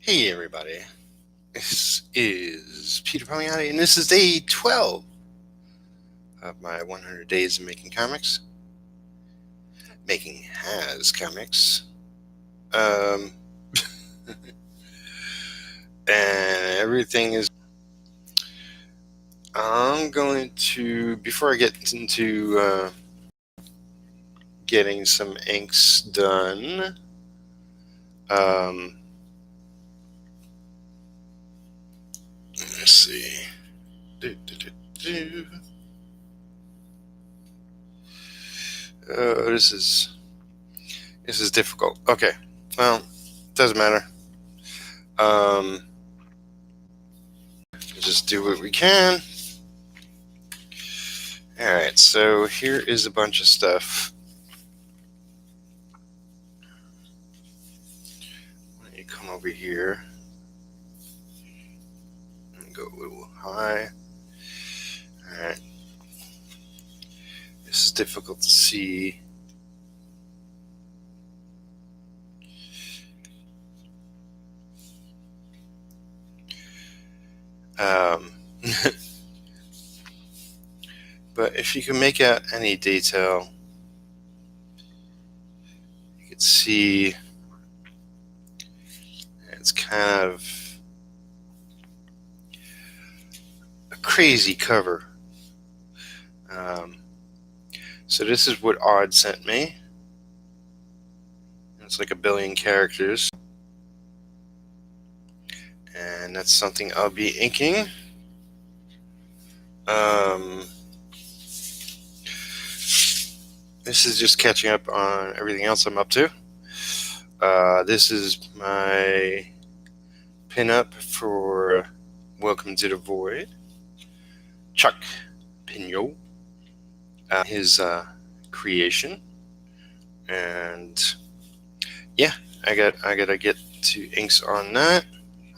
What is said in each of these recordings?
Hey everybody, this is Peter Palmiotti, and this is day 12 of my 100 Days of Making Comics. Making has comics. Um, and everything is... I'm going to, before I get into getting some inks done, let's see. Oh, this is difficult. Okay, well, doesn't matter. Just do what we can. Alright, so here is a bunch of stuff. Let me come over here and go a little high. Alright. This is difficult to see. But if you can make out any detail, you can see it's kind of a crazy cover. So this is what Odd sent me. It's like 1 billion characters. And that's something I'll be inking. This is just catching up on everything else I'm up to. This is my pinup for Welcome to the Void. Chuck Pignon, his creation, and yeah, I gotta get to inks on that.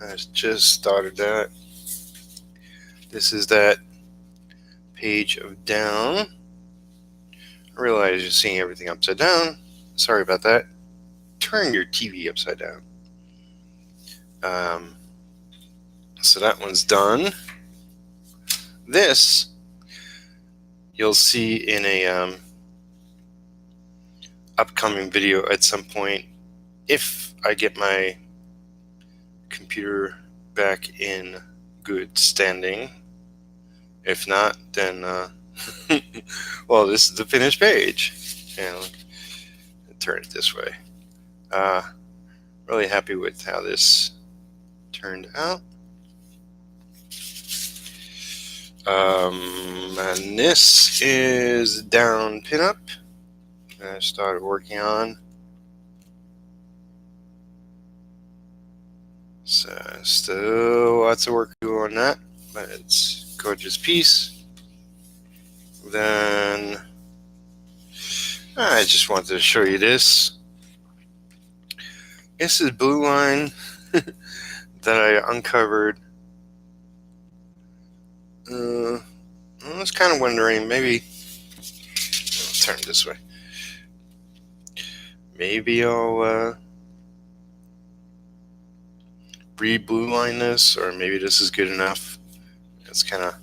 I just started that. This is that page of down. I realize you're seeing everything upside down. Sorry about that. Turn your TV upside down. So that one's done. This you'll see in a upcoming video at some point if I get my computer back in good standing. If not, then well, this is the finished page, and turn it this way. Really happy with how this turned out. And this is down pinup that I started working on. So still lots of work to do on that, but it's a gorgeous piece. Then I just wanted to show you this. This is Blue Line that I uncovered. I was kind of wondering, maybe I'll turn it this way. Maybe I'll re-blue line this, or maybe this is good enough. It's kind of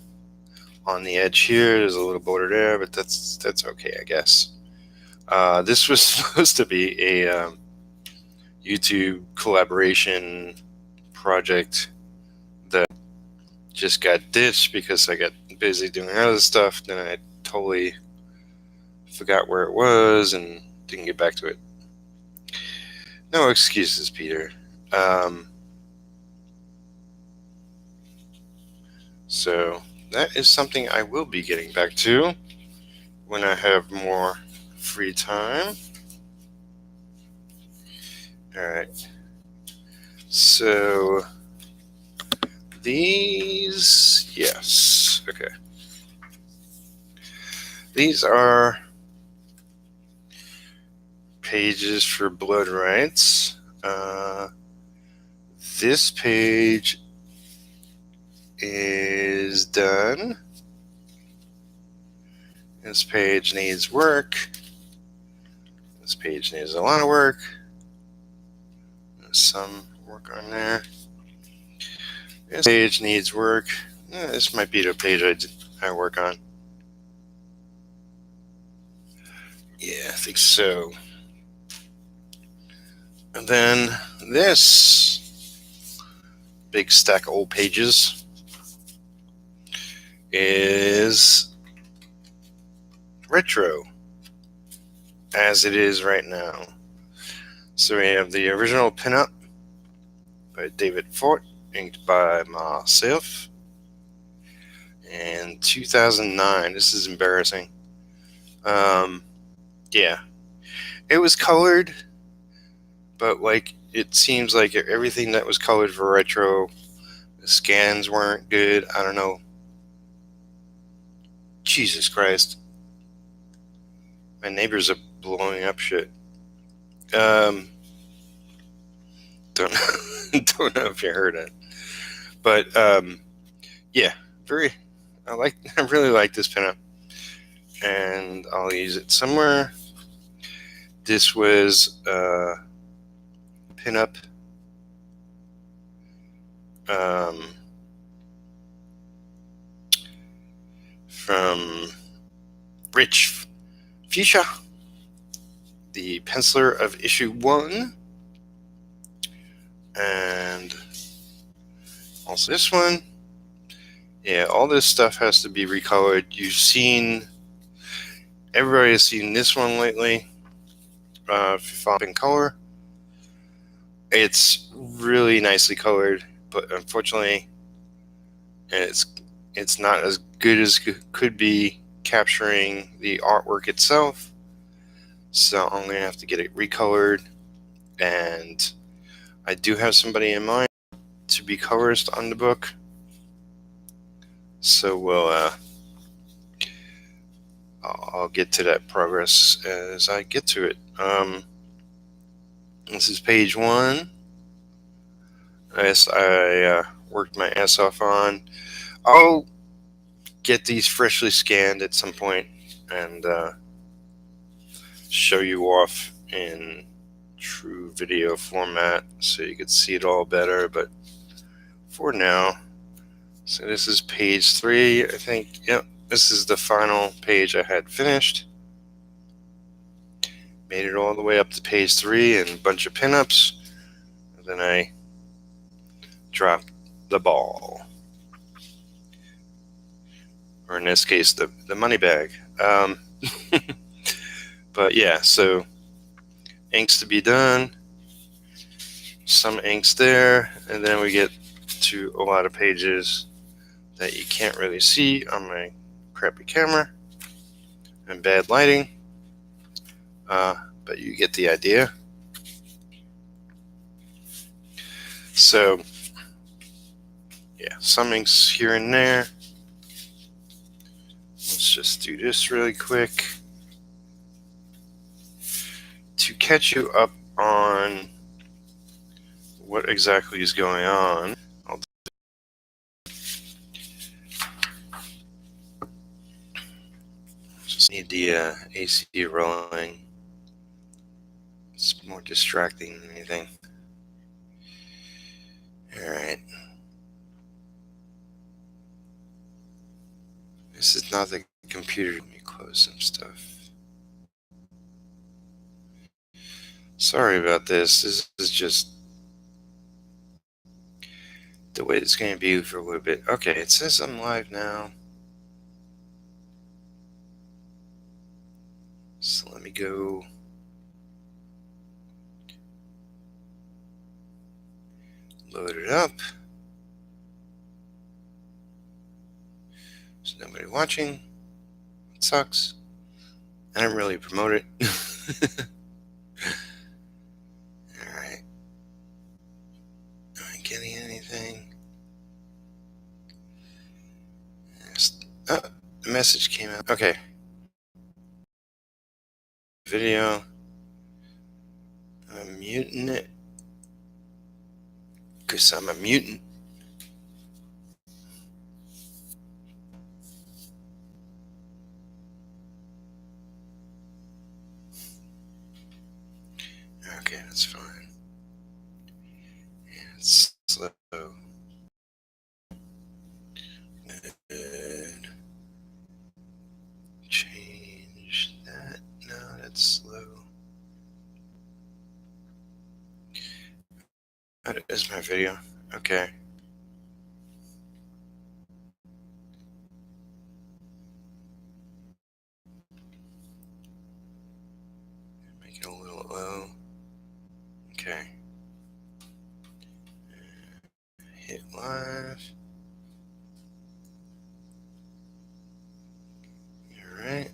on the edge here. There's a little border there, but that's okay, I guess. This was supposed to be a YouTube collaboration project that just got ditched because I got busy doing other stuff. Then I totally forgot where it was and didn't get back to it. No excuses, Peter. So that is something I will be getting back to when I have more free time. Alright. So these, yes, okay. These are pages for Blood Rights. This page is done. This page needs work. This page needs a lot of work. Some work on there. This page needs work. This might be the page I work on. Yeah, I think so. And then this big stack of old pages is retro, as it is right now. So we have the original pinup by David Fort, inked by myself, in 2009. This is embarrassing. Yeah, it was colored, but like it seems like everything that was colored for retro, the scans weren't good. I don't know. Jesus Christ, my neighbors are blowing up shit. Don't don't know if you heard it, but yeah, I really like this pinup, and I'll use it somewhere. This was pinup from Rich Fuchsia, the penciler of issue 1, and also this one. Yeah, all this stuff has to be recolored. Everybody has seen this one lately. If you follow in color, it's really nicely colored, but unfortunately, it's not as good as could be capturing the artwork itself. So I'm gonna have to get it recolored, and I do have somebody in mind to be colorist on the book. So I'll get to that progress as I get to it. This is page 1. I worked my ass off on. I'll get these freshly scanned at some point and show you off in true video format so you can see it all better. But for now, so this is page 3, I think. Yep, this is the final page I had finished. Made it all the way up to page 3 and a bunch of pinups. And then I dropped the ball. Or in this case, the money bag. But yeah, so inks to be done. Some inks there. And then we get to a lot of pages that you can't really see on my crappy camera and bad lighting. But you get the idea. So, yeah, some inks here and there. Let's just do this really quick to catch you up on what exactly is going on. I'll just need the AC rolling. It's more distracting than anything. Alright. This is not the computer. Let me close some stuff. Sorry about this. This is just the way it's going to be for a little bit. Okay, it says I'm live now. So let me go. Load it up. There's nobody watching. It sucks. I didn't really promote it. Alright. Am I getting anything? Oh, the message came out. Okay. Video. I'm muting it. Because I'm a mutant. Okay, that's fine. That is my video. Okay. Make it a little low. Okay. Hit live. All right.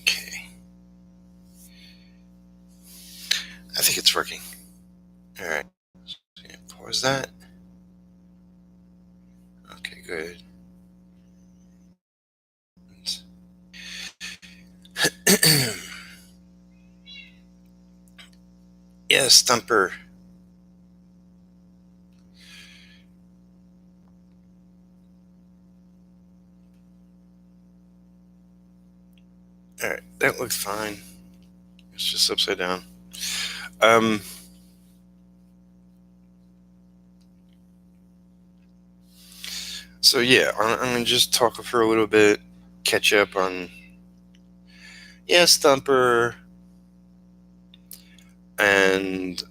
Okay. I think it's working. All right. So pause that. Okay, good. Yes, Stumper. All right, that looks fine. It's just upside down. So yeah, I'm gonna just talk for a little bit, catch up on Stumper, and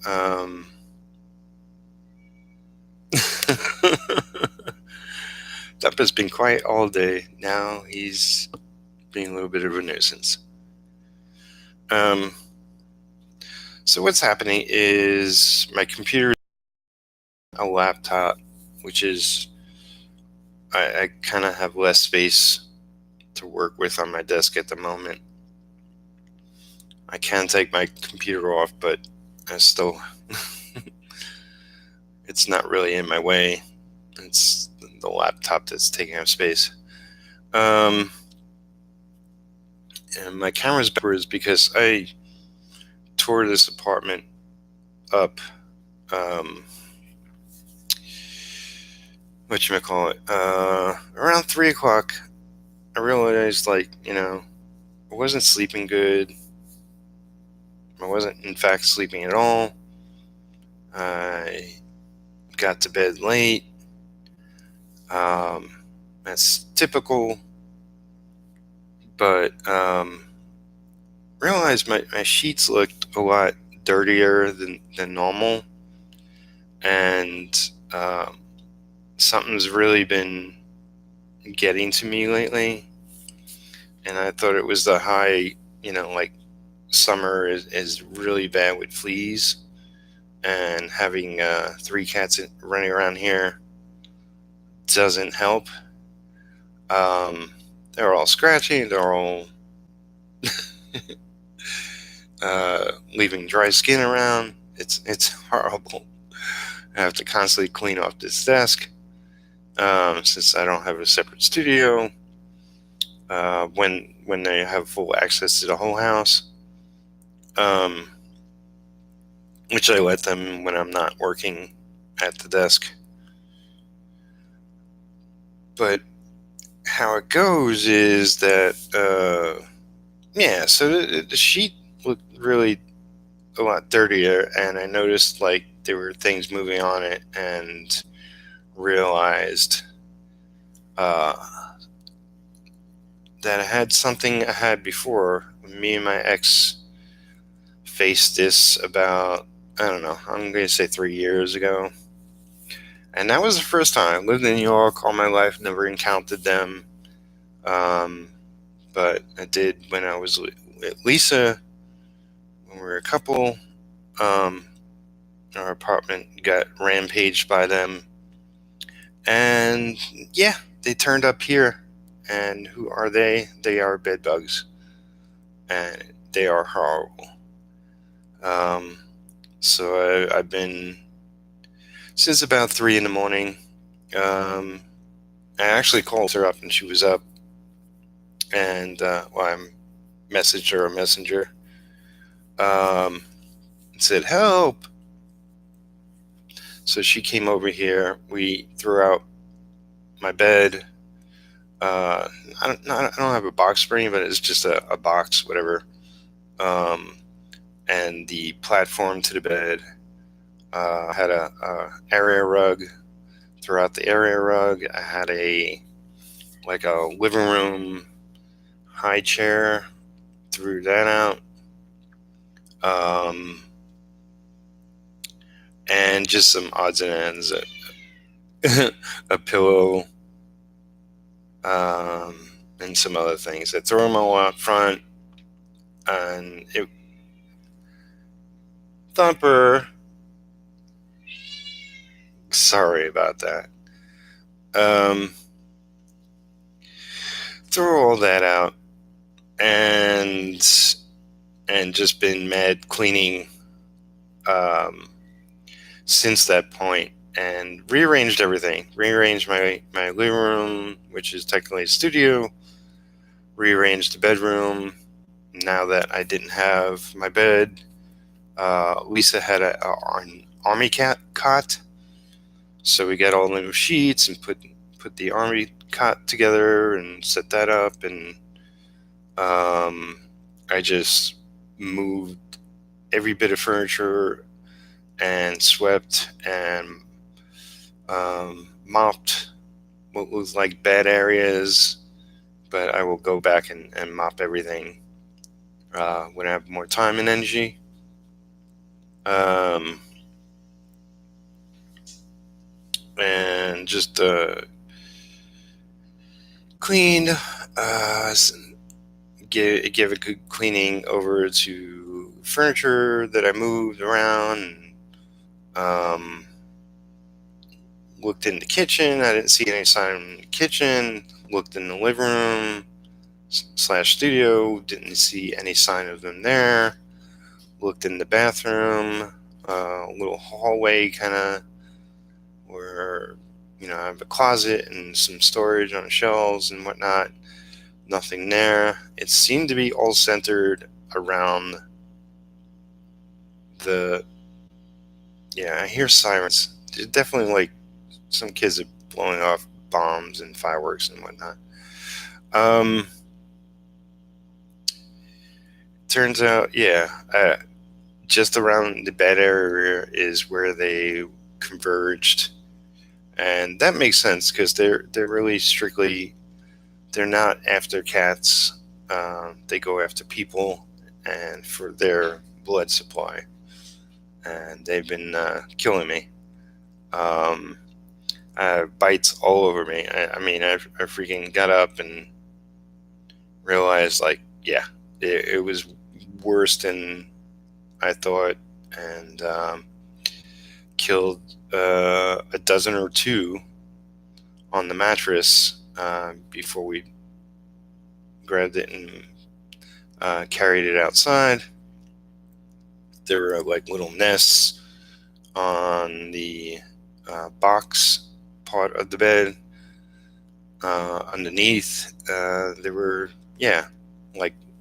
Stumper's been quiet all day. Now he's being a little bit of a nuisance. So what's happening is my computer, a laptop, which is I kind of have less space to work with on my desk at the moment. I can take my computer off, but I still it's not really in my way. It's the laptop that's taking up space. And my camera's backwards because I tore this apartment up. Whatchamacallit? Around 3 o'clock, I realized, I wasn't sleeping good. I wasn't, in fact, sleeping at all. I got to bed late. That's typical, but realized my sheets looked a lot dirtier than normal, and something's really been getting to me lately, and I thought it was the high, summer is really bad with fleas, and having 3 cats running around here doesn't help. They're all scratching, they're all leaving dry skin around. It's horrible. I have to constantly clean off this desk since I don't have a separate studio. When they have full access to the whole house, which I let them when I'm not working at the desk. But how it goes is that, so the sheet looked really a lot dirtier, and I noticed there were things moving on it, and realized that I had something I had before. Me and my ex faced this about, I don't know, I'm going to say 3 years ago. And that was the first time. I lived in New York all my life, never encountered them. But I did when I was with Lisa, when we were a couple. Our apartment got rampaged by them. And yeah, they turned up here. And who are they? They are bed bugs. And they are horrible. So I've been, since about 3 in the morning. I actually called her up and she was up. And I messaged her a messenger. Said, help. So she came over here. We threw out my bed. I don't have a box spring, but it's just a box, whatever. And the platform to the bed. Had a area rug throw out the area rug. I had a living room high chair. Threw that out. And just some odds and ends. A pillow. And some other things. I threw them all out front. And it... Thumper. Sorry about that. Throw all that out. And just been mad cleaning since that point, and rearranged everything. Rearranged my living room, which is technically a studio. Rearranged the bedroom. Now that I didn't have my bed, Lisa had an army cot, so we got all the new sheets and put the army cot together and set that up, and I just moved every bit of furniture and swept and mopped what was like bad areas, but I will go back and mop everything when I have more time and energy. And just cleaned, give a good cleaning over to furniture that I moved around. Looked in the kitchen. I didn't see any sign in the kitchen. Looked in the living room / studio. Didn't see any sign of them there. Looked in the bathroom, little hallway kind of where, I have a closet and some storage on shelves and whatnot. Nothing there. It seemed to be all centered around I hear sirens. There's definitely like some kids are blowing off bombs and fireworks and whatnot. Turns out, just around the bed area is where they converged, and that makes sense because they're really strictly, they're not after cats. They go after people and for their blood supply, and they've been killing me. Bites all over me. I freaking got up and realized, it was worse than I thought, and killed a dozen or two on the mattress before we grabbed it and carried it outside. There were little nests on the box part of the bed. Underneath, there were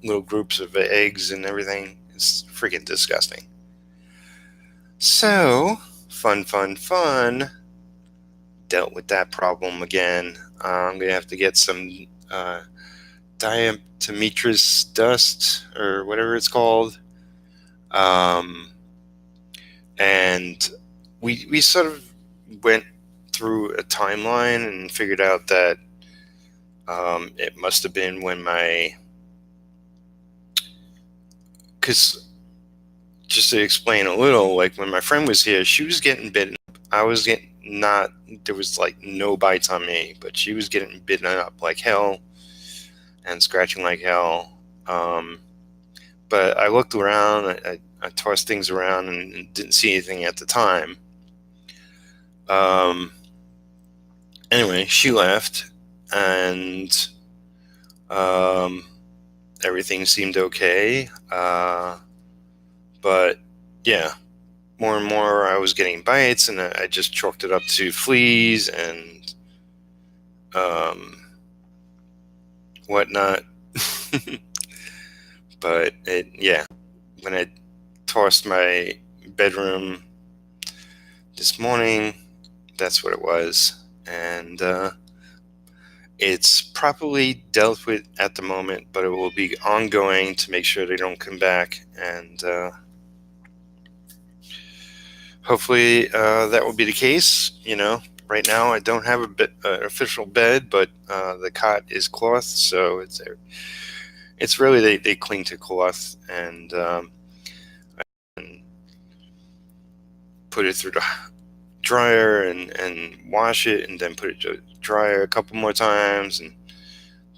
little groups of eggs and everything. It's freaking disgusting. So fun. Dealt with that problem again. I'm gonna have to get some diatomaceous dust or whatever it's called. And we sort of went through a timeline and figured out that it must have been when because just to explain a little, when my friend was here, she was getting bitten up. I was getting there was no bites on me, but she was getting bitten up like hell and scratching like hell. But I looked around, I tossed things around and didn't see anything at the time. Anyway, she left, and everything seemed okay. But yeah, more and more I was getting bites, and I just chalked it up to fleas and whatnot. But when I tossed my bedroom this morning, that's what it was. And it's properly dealt with at the moment, but it will be ongoing to make sure they don't come back. And hopefully that will be the case. right now I don't have an official bed, but the cot is cloth, so it's really they cling to cloth, and put it through the dryer and wash it, and then put it to dryer a couple more times, and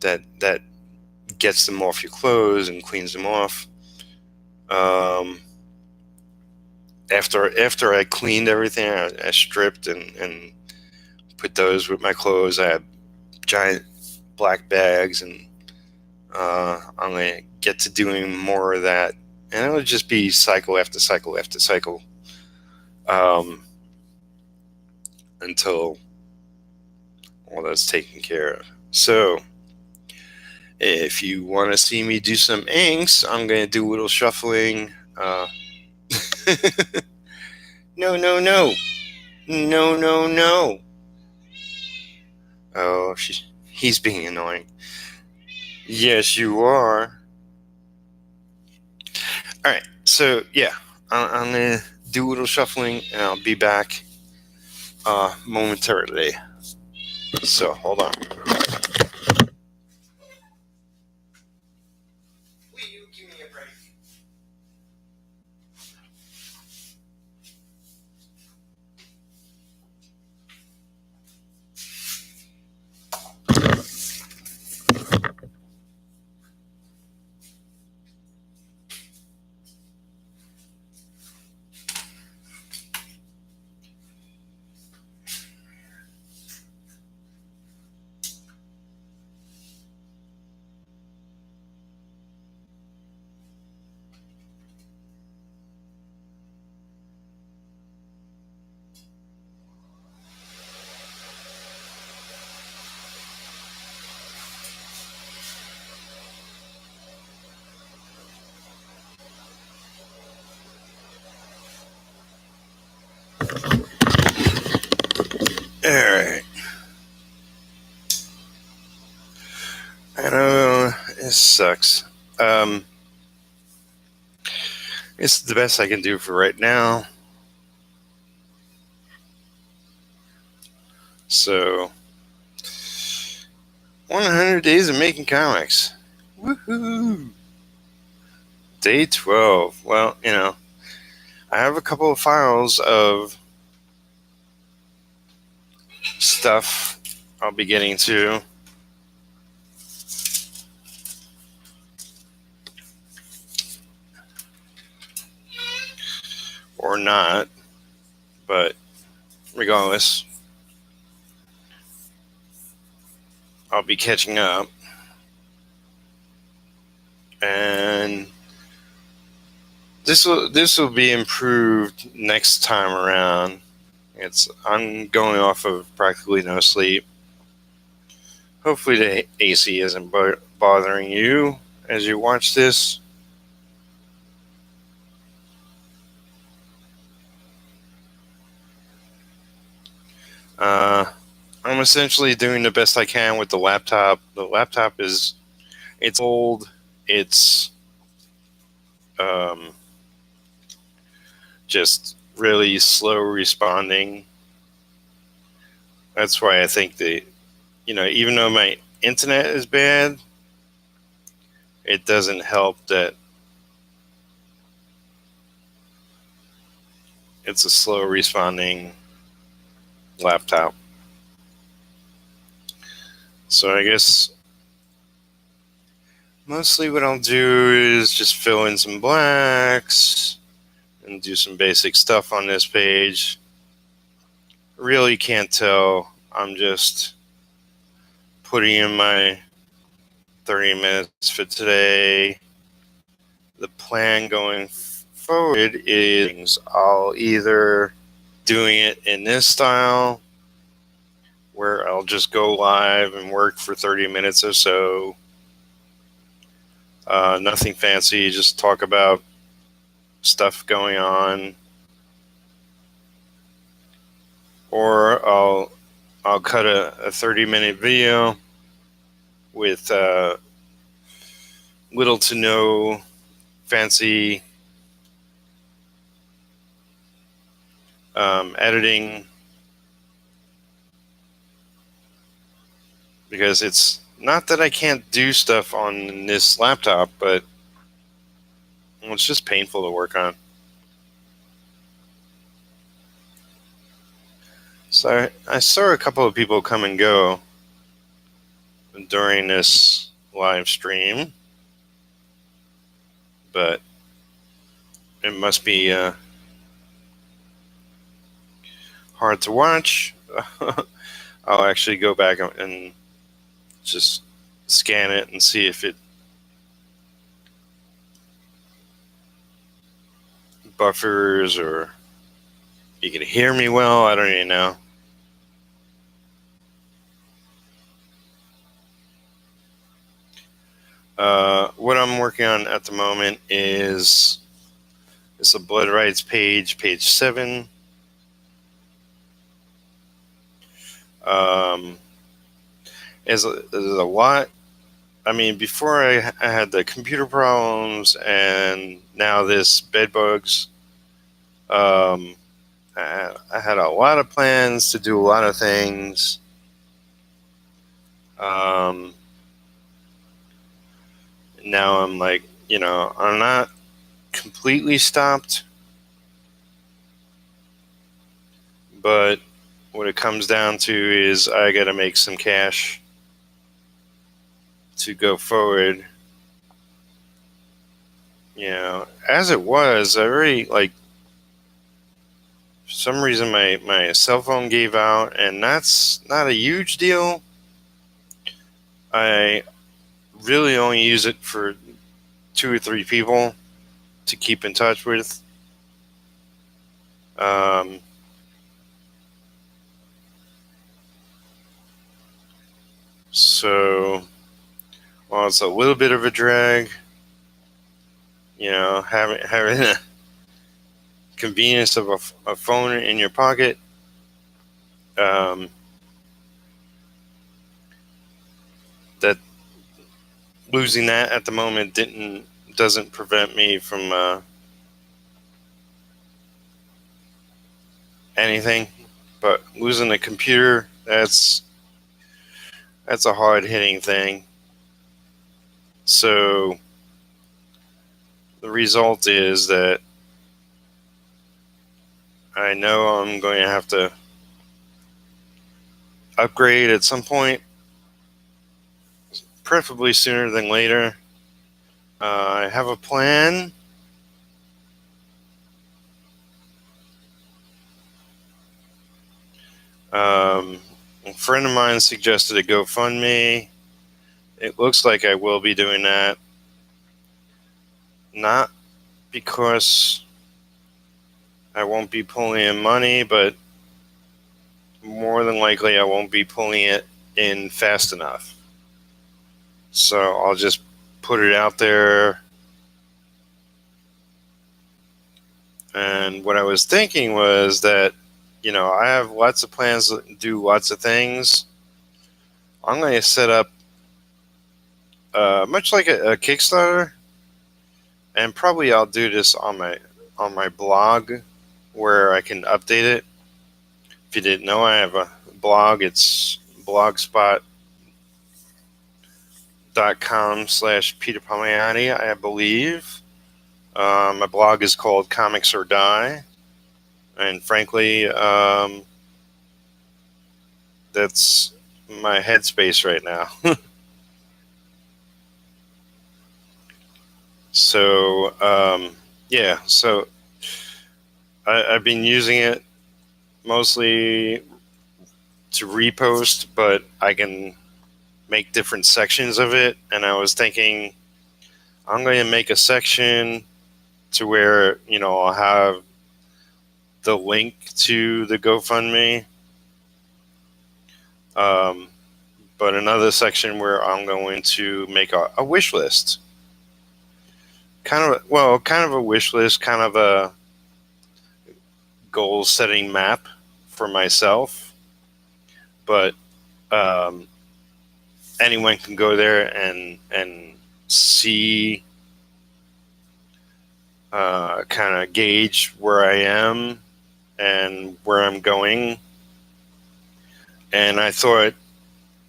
that gets them off your clothes and cleans them off. After I cleaned everything, I stripped and put those with my clothes. I have giant black bags, and I'm gonna get to doing more of that, and it'll just be cycle after cycle after cycle, um, until all that's taken care of. So, if you want to see me do some inks, I'm gonna do a little shuffling. No, no, no, no, no, no. Oh, he's being annoying. Yes, you are. All right, so yeah, I'm gonna do a little shuffling, and I'll be back momentarily. So hold on. Will you give me a break? All right. I know this sucks. Um, it's the best I can do for right now. So, 100 days of making comics. Woohoo! Day 12. Well, I have a couple of files of stuff I'll be getting to. Or not. But regardless, I'll be catching up. And this will be improved next time around. I'm going off of practically no sleep. Hopefully the AC isn't bothering you as you watch this. I'm essentially doing the best I can with the laptop. The laptop it's old. It's um, just really slow responding. That's why I think even though my internet is bad, it doesn't help that it's a slow responding laptop. So I guess mostly what I'll do is just fill in some blacks and do some basic stuff on this page. Really can't tell. I'm just putting in my 30 minutes for today. The plan going forward is I'll either doing it in this style where I'll just go live and work for 30 minutes or so. Nothing fancy, just talk about stuff going on. Or I'll cut a 30-minute video with little to no fancy editing, because it's not that I can't do stuff on this laptop, but it's just painful to work on. So I saw a couple of people come and go during this live stream, but it must be hard to watch. I'll actually go back and just scan it and see if it buffers or you can hear me well. I don't even know. What I'm working on at the moment is it's a blood rights page 7. There's a lot. I mean, before I had the computer problems, and now this bed bugs. I had a lot of plans to do a lot of things. Now I'm like, I'm not completely stopped, but what it comes down to is I got to make some cash to go forward. As it was, I already, like, for some reason my cell phone gave out, and that's not a huge deal. I really only use it for 2 or 3 people to keep in touch with. So, while it's a little bit of a drag, having the convenience of a phone in your pocket, that losing that at the moment doesn't prevent me from anything, but losing a computer, that's a hard hitting thing. So the result is that I know I'm going to have to upgrade at some point, preferably sooner than later. I have a plan. A friend of mine suggested a GoFundMe. It looks like I will be doing that. Not because I won't be pulling in money, but more than likely I won't be pulling it in fast enough. So I'll just put it out there. And what I was thinking was that, I have lots of plans to do lots of things. I'm going to set up much like a Kickstarter, and probably I'll do this on my blog where I can update it. If you didn't know, I have a blog. It's blogspot.com/Peter Palmiotti, I believe. My blog is called Comics or Die, and frankly, that's my headspace right now. So, so I've been using it mostly to repost, but I can make different sections of it. And I was thinking, I'm going to make a section to where, I'll have the link to the GoFundMe, but another section where I'm going to make a wish list. Kind of a wish list, kind of a goal setting map for myself. But anyone can go there and see, kind of gauge where I am and where I'm going. And I thought,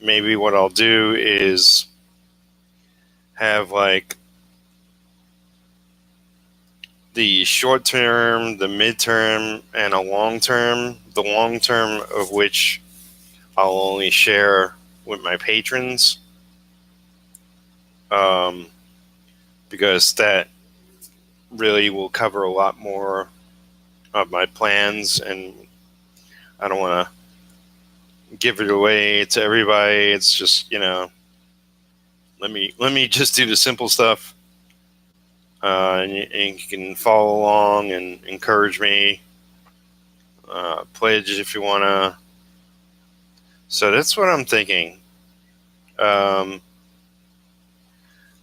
maybe what I'll do is have like the short term, the midterm, and a long term. The long term of which I'll only share with my patrons, because that really will cover a lot more of my plans, and I don't want to give it away to everybody. It's just, let me just do the simple stuff, and you can follow along and encourage me. Pledge if you want to. So that's what I'm thinking.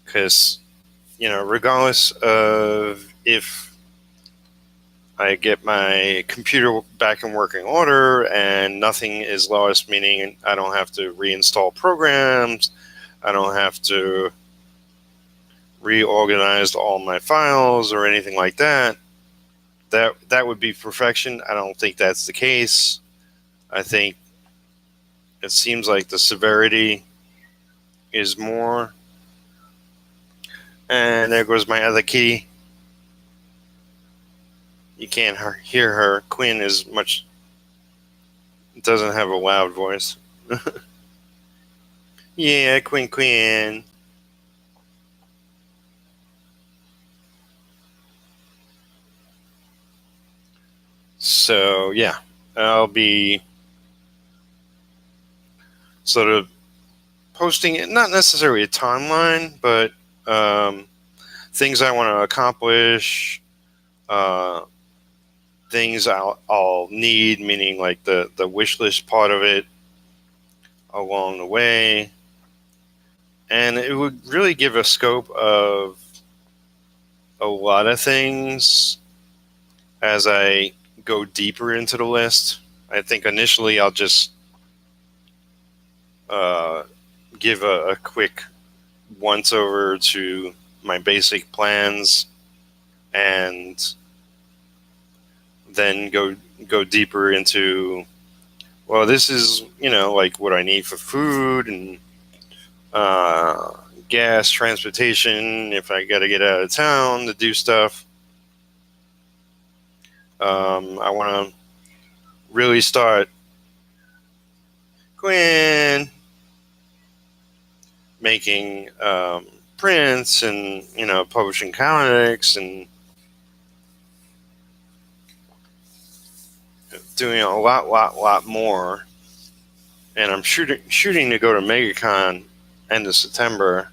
Because, regardless of if I get my computer back in working order and nothing is lost, meaning I don't have to reinstall programs, I don't have to reorganize all my files or anything like that, that would be perfection. I don't think that's the case. I think it seems like the severity is more. And there goes my other kitty. You can't hear her. Quinn doesn't have a loud voice. Yeah, Quinn. So, yeah, I'll be sort of posting it, not necessarily a timeline, but things I want to accomplish, things I'll need, meaning like the wish list part of it along the way. And it would really give a scope of a lot of things as I go deeper into the list. I think initially I'll just give a quick once over to my basic plans, and then go deeper into, well, this is, like what I need for food and gas, transportation, if I got to get out of town to do stuff. I want to really start, Gwen, making prints and, publishing comics and doing a lot more. And I'm shooting to go to MegaCon end of September.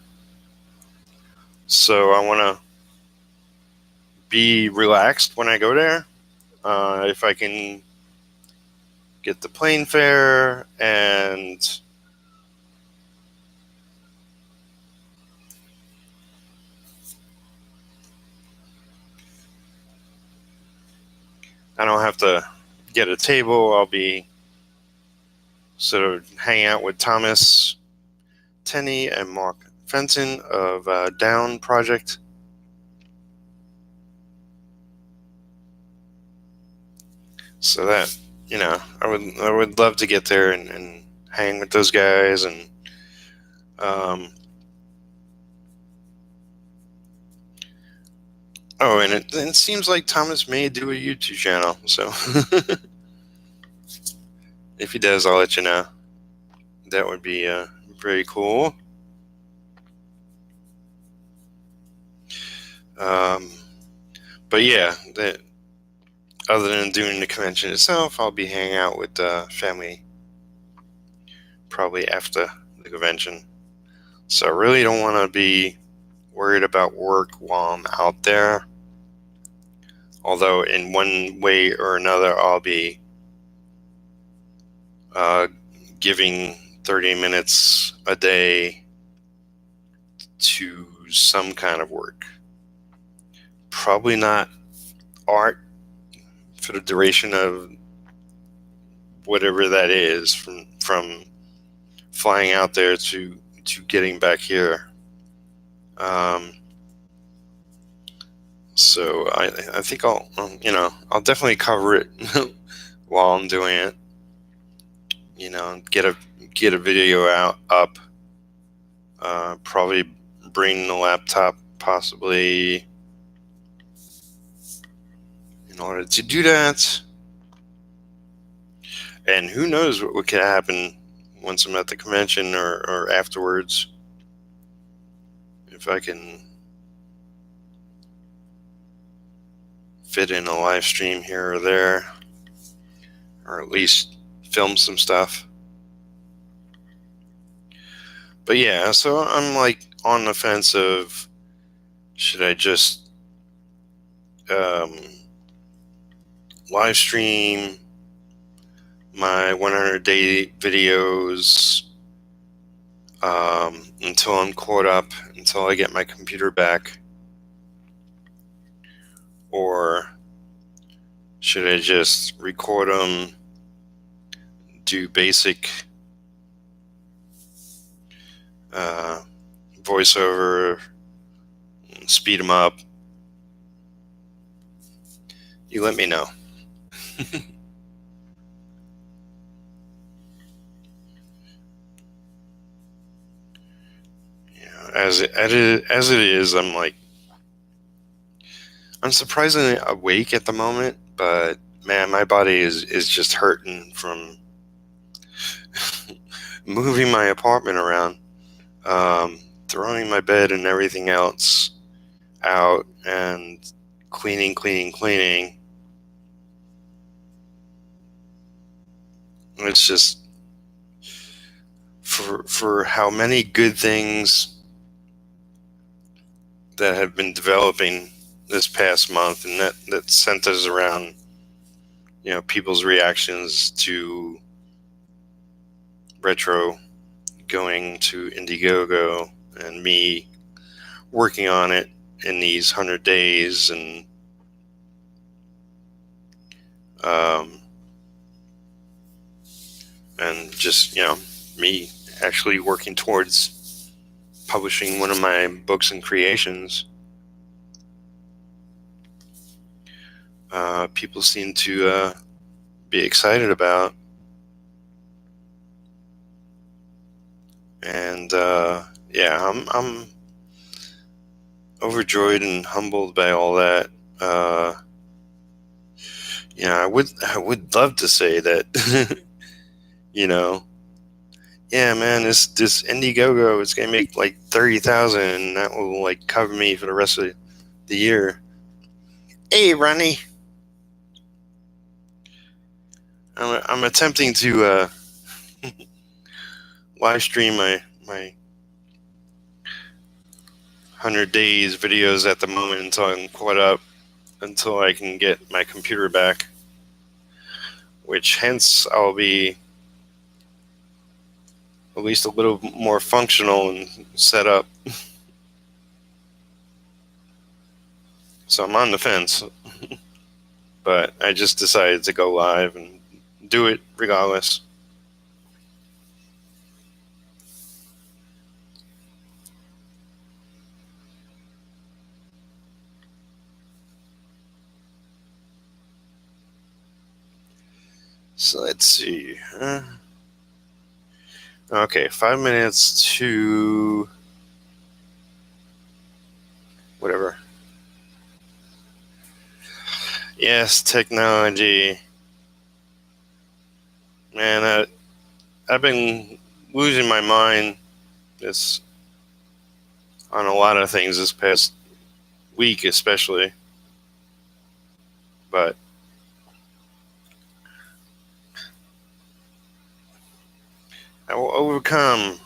So I want to be relaxed when I go there. If I can get the plane fare and I don't have to get a table, I'll be sort of hanging out with Thomas Tenney and Mark Fenton of Down Project. So that, I would love to get there and hang with those guys. And and it seems like Thomas may do a YouTube channel. So if he does, I'll let you know. That would be very cool. But yeah, other than doing the convention itself, I'll be hanging out with family probably after the convention. So I really don't want to be worried about work while I'm out there. Although in one way or another, I'll be giving 30 minutes a day to some kind of work. Probably not art for the duration of whatever that is, from flying out there to getting back here. So I think I'll definitely cover it while I'm doing it. get a video up. Probably bring the laptop possibly in order to do that. And who knows what could happen once I'm at the convention or afterwards. If I can fit in a live stream here or there, or at least film some stuff. But yeah, so I'm like on the fence of should I just live stream my 100-day videos until I'm caught up, until I get my computer back, or should I just record them, do basic voiceover, speed them up? You let me know. As it is, I'm surprisingly awake at the moment, but man, my body is just hurting from moving my apartment around, throwing my bed and everything else out, and cleaning. It's just for how many good things that have been developing this past month, and that centers around people's reactions to retro going to Indiegogo, and me working on it in these 100 days, and just me actually working towards publishing one of my books and creations. People seem to be excited about, and I'm overjoyed and humbled by all that. I would love to say that yeah, man, this Indiegogo is gonna make like 30,000, and that will like cover me for the rest of the year. Hey, Ronnie, I'm attempting to live stream my 100 days videos at the moment until I'm caught up, until I can get my computer back, which hence I'll be at least a little more functional and set up. So I'm on the fence, but I just decided to go live and do it regardless. So let's see. Okay, 5 minutes to whatever. Yes, technology. Man, I've been losing my mind on a lot of things this past week, especially. But I will overcome.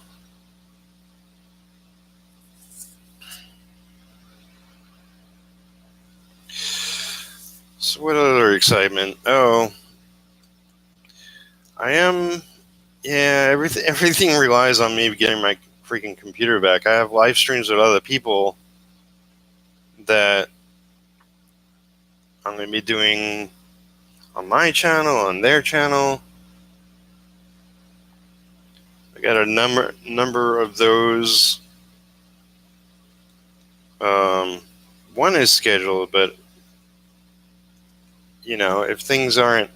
So what other excitement? Oh, I am. Yeah, everything relies on me getting my freaking computer back. I have live streams with other people that I'm going to be doing on my channel, on their channel. I got a number of those. One is scheduled, but if things aren't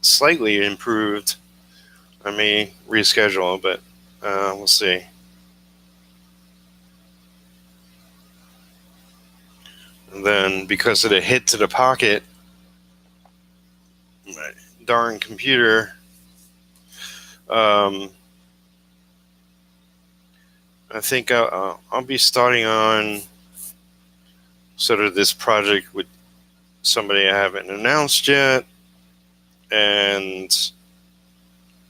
slightly improved, I may reschedule, but we'll see. And then because of the hit to the pocket, my darn computer, I think I'll be starting on sort of this project with somebody I haven't announced yet, and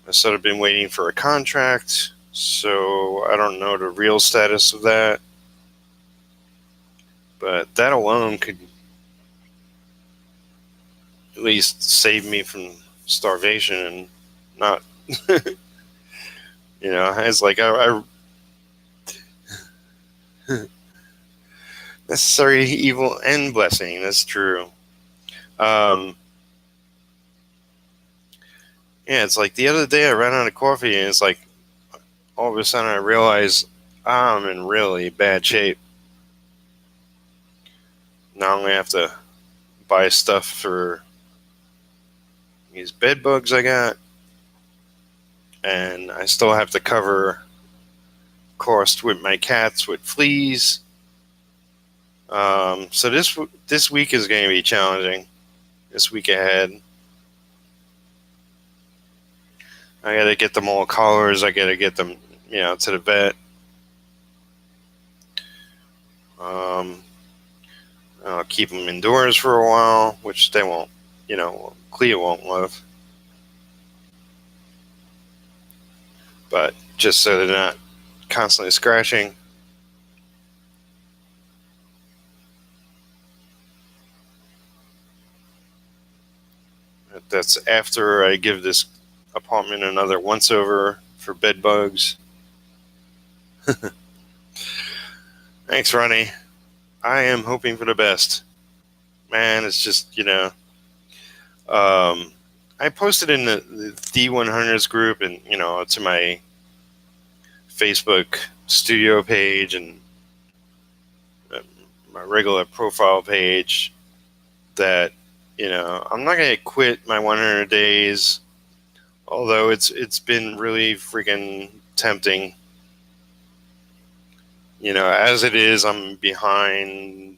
I sort of been waiting for a contract, so I don't know the real status of that. But that alone could at least save me from starvation and not, it's like I necessary evil and blessing. That's true. Yeah, it's like the other day I ran out of coffee, and it's like all of a sudden I realize I'm in really bad shape. Now I'm gonna have to buy stuff for these bed bugs I got, and I still have to cover cost with my cats with fleas. So this week is going to be challenging. This week ahead, I got to get them all collars. I got to get them, to the vet. I'll keep them indoors for a while, which they won't, Clea won't love. But just so they're not constantly scratching. That's after I give this apartment another once over for bed bugs. Thanks, Ronnie. I am hoping for the best. Man, it's just, I posted in the D100s group and, to my Facebook studio page and my regular profile page that, I'm not going to quit my 100 days, although it's been really freaking tempting. As it is, I'm behind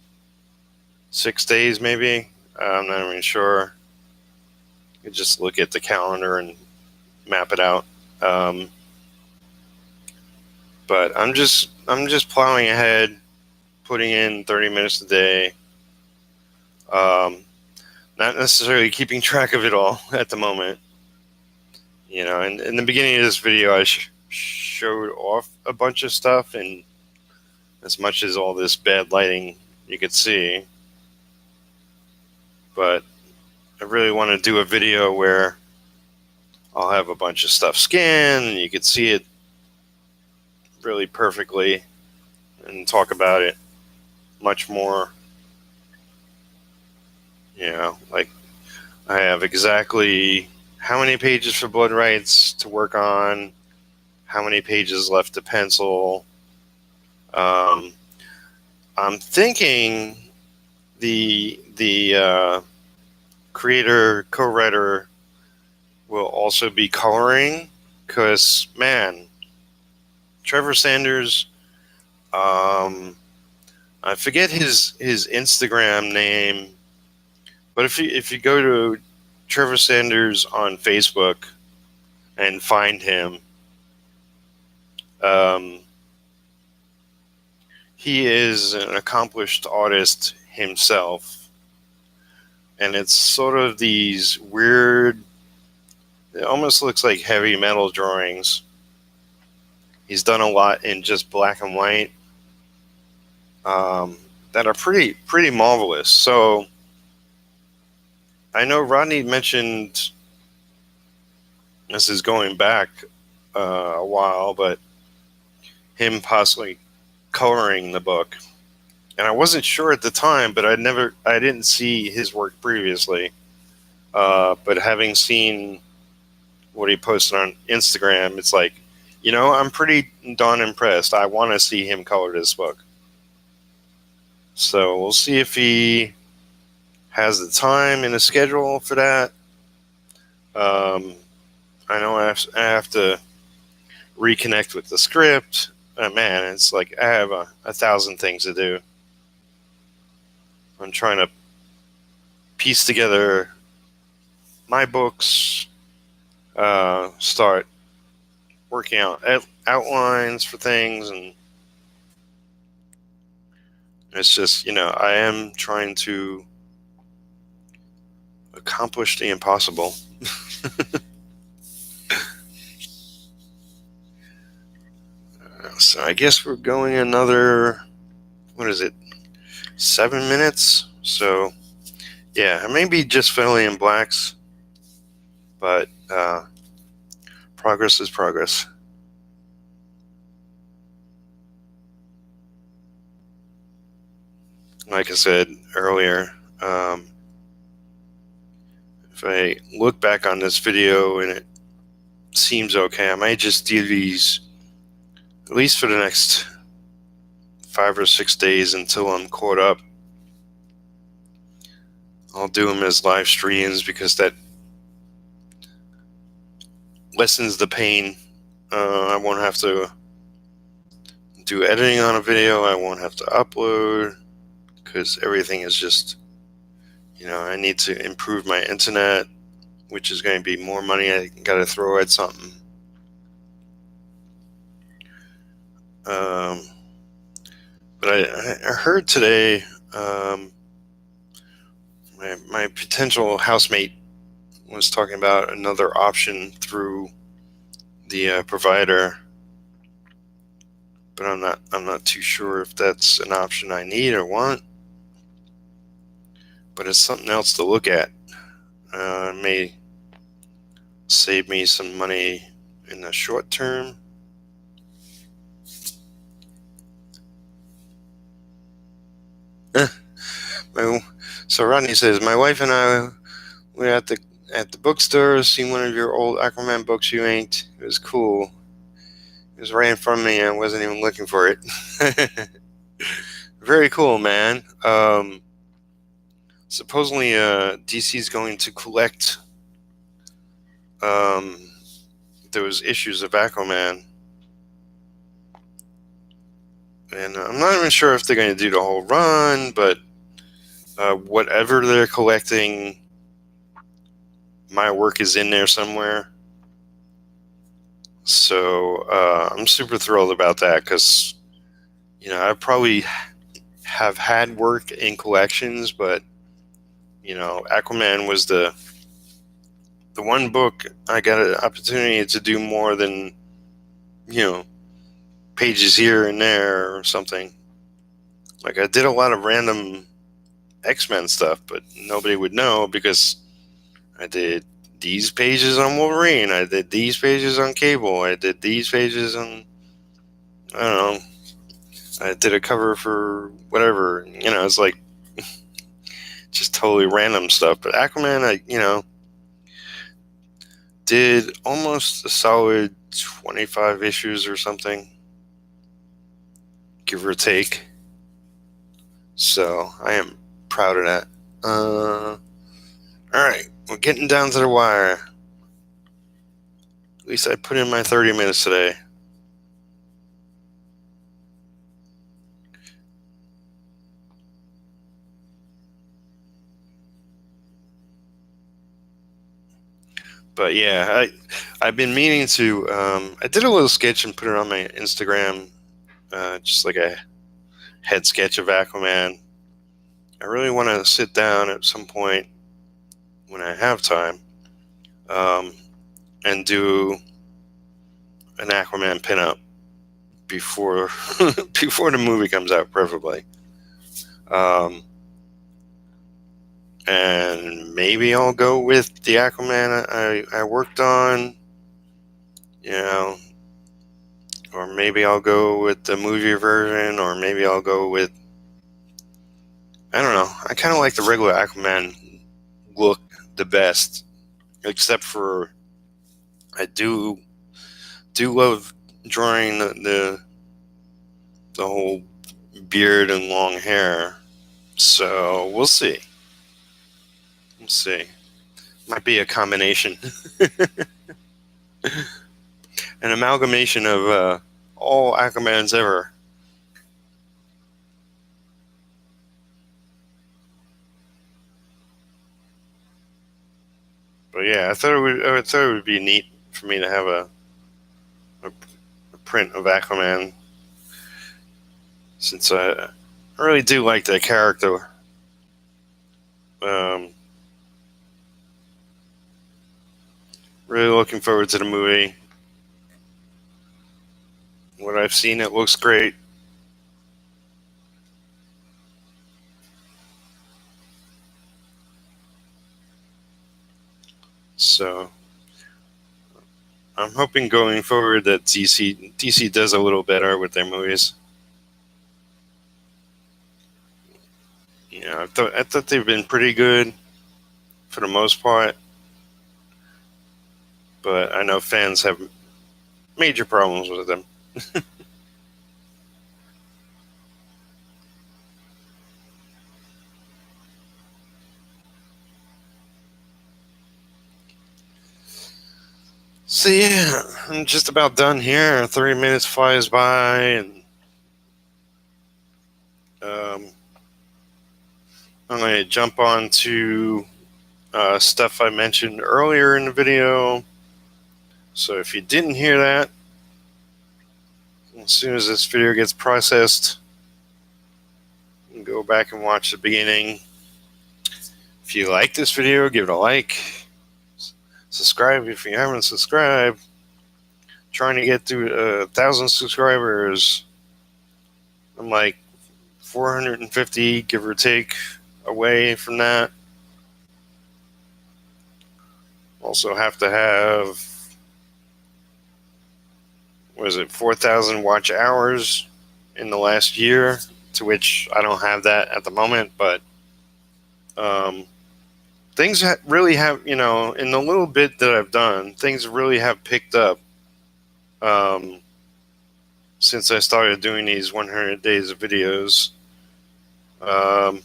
6 days maybe. I'm not even sure. You just look at the calendar and map it out. But I'm just plowing ahead, putting in 30 minutes a day. Not necessarily keeping track of it all at the moment. In the beginning of this video, I showed off a bunch of stuff, and as much as all this bad lighting you could see. But I really want to do a video where I'll have a bunch of stuff scanned and you could see it really perfectly and talk about it much more. Like I have exactly how many pages for blood rights to work on, how many pages left to pencil. I'm thinking the creator, co-writer will also be coloring, because, man, Trevor Sanders, I forget his Instagram name, but if you go to Trevor Sanders on Facebook and find him, he is an accomplished artist himself, and it's sort of these weird, it almost looks like heavy metal drawings. He's done a lot in just black and white that are pretty marvelous. So I know Rodney mentioned, this is going back a while, but him possibly coloring the book. And I wasn't sure at the time, but I didn't see his work previously. But having seen what he posted on Instagram, it's like, I'm pretty darn impressed. I want to see him color this book. So we'll see if he has the time in the schedule for that. I know I have to reconnect with the script. Man, it's like I have a thousand things to do. I'm trying to piece together my books, start working out outlines for things, and it's just, I am trying to accomplish the impossible. So I guess we're going another, what is it, 7 minutes? So yeah, I may be just filling in blacks, but progress is progress. Like I said earlier, if I look back on this video and it seems okay, I might just do these at least for the next 5 or 6 days until I'm caught up. I'll do them as live streams because that lessens the pain. I won't have to do editing on a video. I won't have to upload because everything is just, I need to improve my internet, which is going to be more money I got to throw at something. But I heard today my potential housemate was talking about another option through the provider, but I'm not too sure if that's an option I need or want. But it's something else to look at. It may save me some money in the short term. So Rodney says, my wife and I were at the bookstore, seen one of your old Aquaman books you inked. It was cool. It was right in front of me and I wasn't even looking for it. Very cool, man. Supposedly DC's going to collect those issues of Aquaman. And I'm not even sure if they're going to do the whole run, but whatever they're collecting, my work is in there somewhere. So I'm super thrilled about that because, I probably have had work in collections, but, Aquaman was the one book I got an opportunity to do more than, pages here and there or something. Like I did a lot of random X-Men stuff, but nobody would know because I did these pages on Wolverine, I did these pages on Cable, I did these pages on, I don't know, I did a cover for whatever, it's like just totally random stuff. But Aquaman, I did almost a solid 25 issues or something, give or take. So I am proud of that. Alright, we're getting down to the wire. At least I put in my 30 minutes today. But yeah, I've been meaning to. I did a little sketch and put it on my Instagram, just like a head sketch of Aquaman. I really want to sit down at some point when I have time, and do an Aquaman pinup before before the movie comes out, preferably. And maybe I'll go with the Aquaman I worked on, or maybe I'll go with the movie version, or maybe I'll go with, I don't know. I kind of like the regular Aquaman look the best, except for I do love drawing the whole beard and long hair. So we'll see. We'll see. Might be a combination, an amalgamation of all Aquamans ever. But yeah, I thought it would be neat for me to have a print of Aquaman, since I really do like that character. Um, really looking forward to the movie. What I've seen, it looks great. So I'm hoping going forward that DC does a little better with their movies. You know, I thought they've been pretty good for the most part, but I know fans have major problems with them. So yeah, I'm just about done here. 3 minutes flies by, and I'm going to jump on to stuff I mentioned earlier in the video. So if you didn't hear that, as soon as this video gets processed, you can go back and watch the beginning. If you like this video, give it a like. Subscribe if you haven't subscribed. Trying to get to 1,000 subscribers. I'm like 450, give or take, away from that. Also have to have, 4,000 watch hours in the last year, to which I don't have that at the moment, but things really have, in the little bit that I've done, things really have picked up since I started doing these 100 days of videos. I've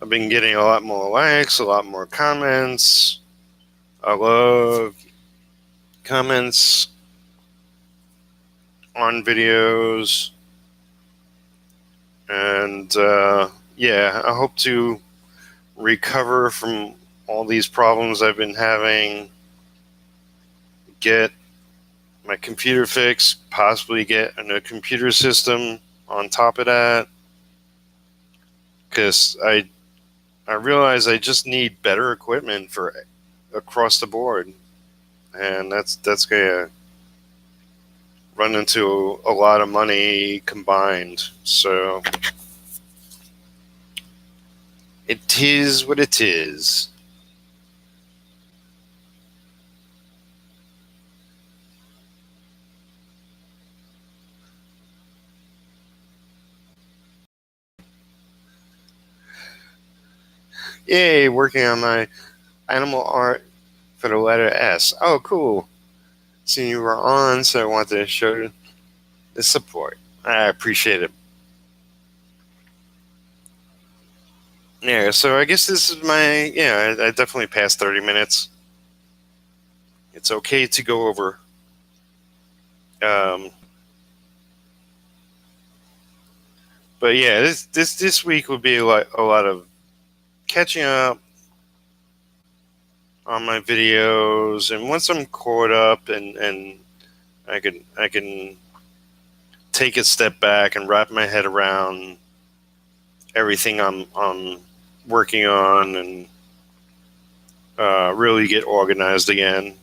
been getting a lot more likes, a lot more comments. I love comments on videos. And yeah, I hope to recover from all these problems I've been having, get my computer fixed, possibly get a new computer system on top of that, because I realize I just need better equipment for across the board, and that's gonna run into a lot of money combined. So it is what it is. Yay, working on my animal art for the letter S. Oh, cool. Seeing you were on, so I wanted to show the support. I appreciate it. Yeah, so I guess this is I definitely passed 30 minutes. It's okay to go over. But yeah, this week would be a lot of catching up on my videos, and once I'm caught up and I can take a step back and wrap my head around everything I'm working on, and really get organized again,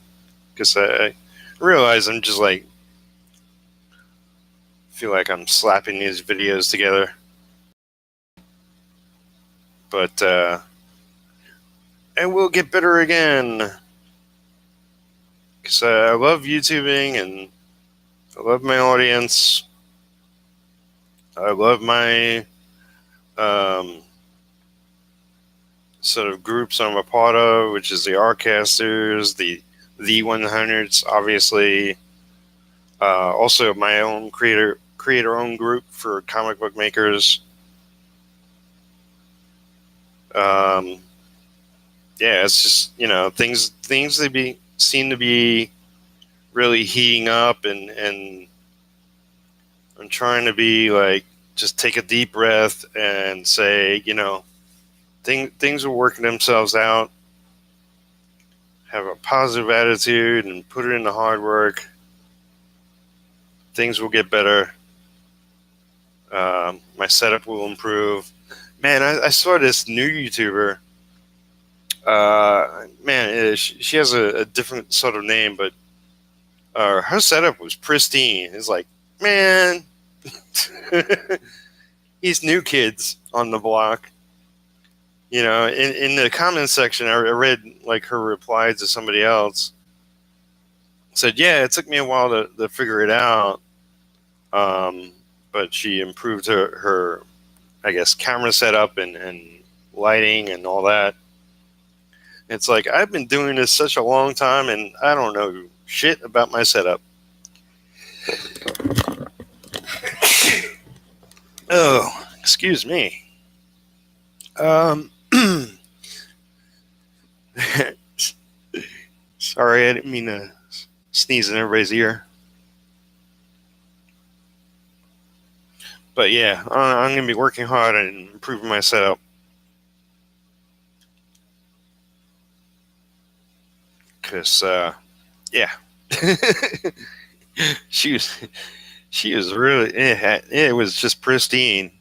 because I realize I'm just like, feel like I'm slapping these videos together, but it will get better again, because I love YouTubing, and I love my audience. I love my sort of groups I'm a part of, which is the Rcasters, the 100s, obviously. Also, my own creator-owned group for comic book makers. yeah, it's just things they seem to be really heating up, and I'm trying to be like just take a deep breath and say, things are working themselves out. Have a positive attitude and put it in the hard work. Things will get better. My setup will improve. Man, I saw this new YouTuber. She has a different sort of name, but her setup was pristine. It's like, man, these new kids on the block. In the comment section, I read like her reply to somebody else. Said, yeah, it took me a while to figure it out, but she improved her I guess, camera setup and lighting and all that. It's like, I've been doing this such a long time and I don't know shit about my setup. Oh, excuse me. Sorry, I didn't mean to sneeze in everybody's ear. But yeah, I'm going to be working hard and improving my setup. Because, yeah. she was she was really, it was just pristine.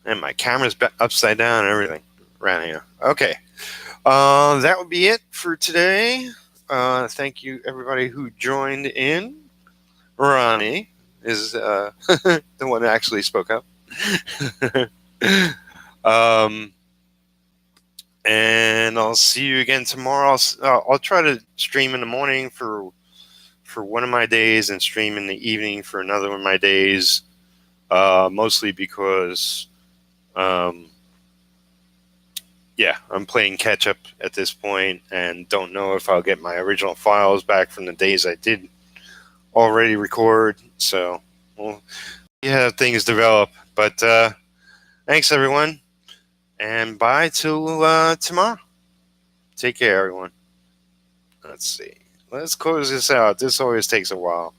And my camera's upside down and everything around here. Okay. That would be it for today. Thank you, everybody who joined in. Ronnie is the one that actually spoke up. And I'll see you again tomorrow. I'll try to stream in the morning for one of my days and stream in the evening for another one of my days. Mostly because, I'm playing catch up at this point and don't know if I'll get my original files back from the days I did already record. So we'll see how things develop. But thanks, everyone. And bye till tomorrow. Take care, everyone. Let's see. Let's close this out. This always takes a while.